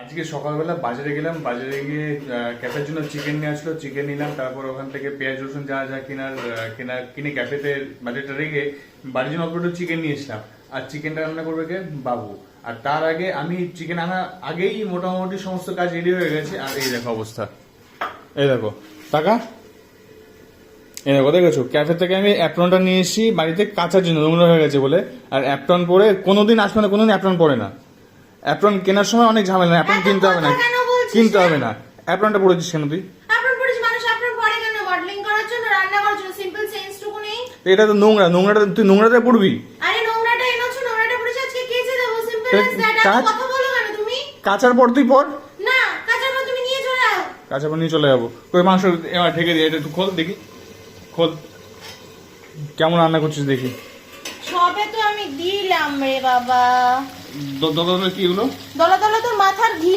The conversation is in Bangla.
আজকে সকালবেলা বাজারে গেলাম, বাজারে গিয়ে ক্যাফের জন্য চিকেন নিয়ে আসলো, চিকেন নিলাম। তারপর ওখান থেকে পেঁয়াজ রসুন যা যা কিনে ক্যাফেতে বাজেটটা রেখে বাড়ির জন্য অল্প একটু চিকেন নিয়ে এসলাম। আর চিকেনটা রান্না করবে কে? বাবু। আর তার আগে আমি চিকেন আনার আগেই মোটামুটি সমস্ত কাজ রেডি হয়ে গেছে। আর এই দেখো অবস্থা, এই দেখো টাকা, এই দেখো দেখেছো, ক্যাফে থেকে আমি অ্যাপ্রনটা নিয়ে এসেছি বাড়িতে কাচার জন্য, নোংরা হয়ে গেছে বলে। আর অ্যাপ্রন পরে কোনোদিন আসবে না, কোনোদিন অ্যাপ্রন পরে না। অ্যাপ্রন কেনার সময় অনেক ঝামেলা, অ্যাপ্রন কিনতে হবে না, কিনতে হবে না। অ্যাপ্রনটা পরেছিস কেন তুই? অ্যাপ্রন পরেছি, মানুষ অ্যাপ্রন পরে কেন? মডেলিং করার জন্য, রান্না করার জন্য, সিম্পল সেন্সটুকু নেই? এটা তো নোংরা, নোংরাটা তুই নোংরাটা পড়বি। আরে নোংরাটা এনেছো, নোংরাটা পরেছি, আজকে কেচে দেবো, সিম্পল অ্যাজ দ্যাট। এত কথা বলো কেন তুমি? কাচার পর তুই পর না, কাচার পর তুমি নিয়ে চলে যাও। কাচার পর নিয়ে চলে যাবো। কই মাংস এবার ঢেকে দিয়ে, এটা একটু খোল দেখি, খোল কেমন রান্না করছিস দেখি। সবে তো আমি দিলাম রে বাবা। দলা কি এগুলো? দলা দলা তোর মাথার ঘি